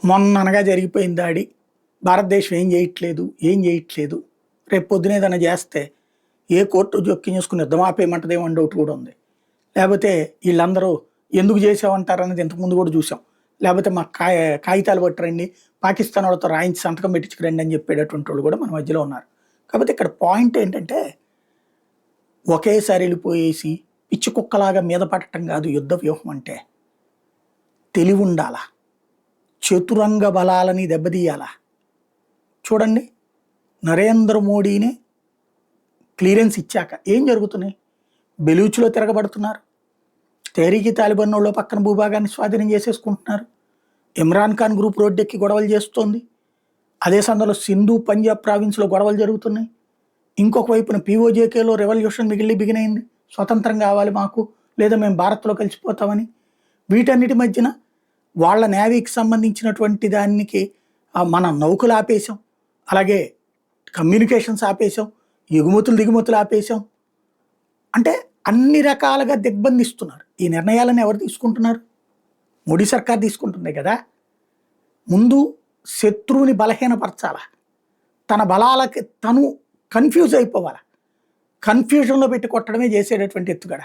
మొన్ననగా జరిగిపోయిన దాడి భారతదేశం ఏం చేయట్లేదు రేపు పొద్దున ఏదైనా చేస్తే ఏ కోర్టు జోక్యం చేసుకుని యుద్ధం ఆపేయమంటదేమో అని డౌట్ కూడా ఉంది. లేకపోతే వీళ్ళందరూ ఎందుకు చేసామంటారు అనేది ఇంతకుముందు కూడా చూసాం. లేకపోతే మా కాగితాలు పట్టరండి, పాకిస్తాన్ వాళ్ళతో రాయించి సంతకం పెట్టించుకురండి అని చెప్పేటటువంటి వాళ్ళు కూడా మన మధ్యలో ఉన్నారు. కాబట్టి ఇక్కడ పాయింట్ ఏంటంటే ఒకేసారి వెళ్ళిపోయేసి పిచ్చి కుక్కలాగా మీద పడటం కాదు యుద్ధ వ్యూహం అంటే. తెలివి ఉండాలా, చతురంగ బలాలని దెబ్బతీయాలా. చూడండి, నరేంద్ర మోడీని క్లియరెన్స్ ఇచ్చాక ఏం జరుగుతున్నాయి? బెలూచ్లో తిరగబడుతున్నారు, తెహరీకి తాలిబాన్ వాళ్ళు పక్కన భూభాగాన్ని స్వాధీనం చేసేసుకుంటున్నారు, ఇమ్రాన్ ఖాన్ గ్రూప్ రోడ్డెక్కి గొడవలు చేస్తోంది, అదే సందర్భంలో సింధు పంజాబ్ ప్రావిన్స్లో గొడవలు జరుగుతున్నాయి. ఇంకొక వైపున పీఓజేకేలో రెవల్యూషన్ బిగినైంది, స్వతంత్రం కావాలి మాకు, లేదా మేము భారత్లో కలిసిపోతామని. వీటన్నిటి మధ్యన వాళ్ళ నేవీకి సంబంధించినటువంటి దానికి మన నౌకలు ఆపేశాం, అలాగే కమ్యూనికేషన్స్ ఆపేశాం, దిగుమతులు ఆపేశాం. అంటే అన్ని రకాలుగా దిగ్బంధిస్తున్నారు. ఈ నిర్ణయాలను ఎవరు తీసుకుంటున్నారు? మోడీ సర్కార్ తీసుకుంటుంది కదా. ముందు శత్రువుని బలహీనపరచాల, తన బలాలకి తను కన్ఫ్యూజ్ అయిపోవాలి, కన్ఫ్యూజన్లో పెట్టి కొట్టడమే చేసేటటువంటి ఎత్తుగడ.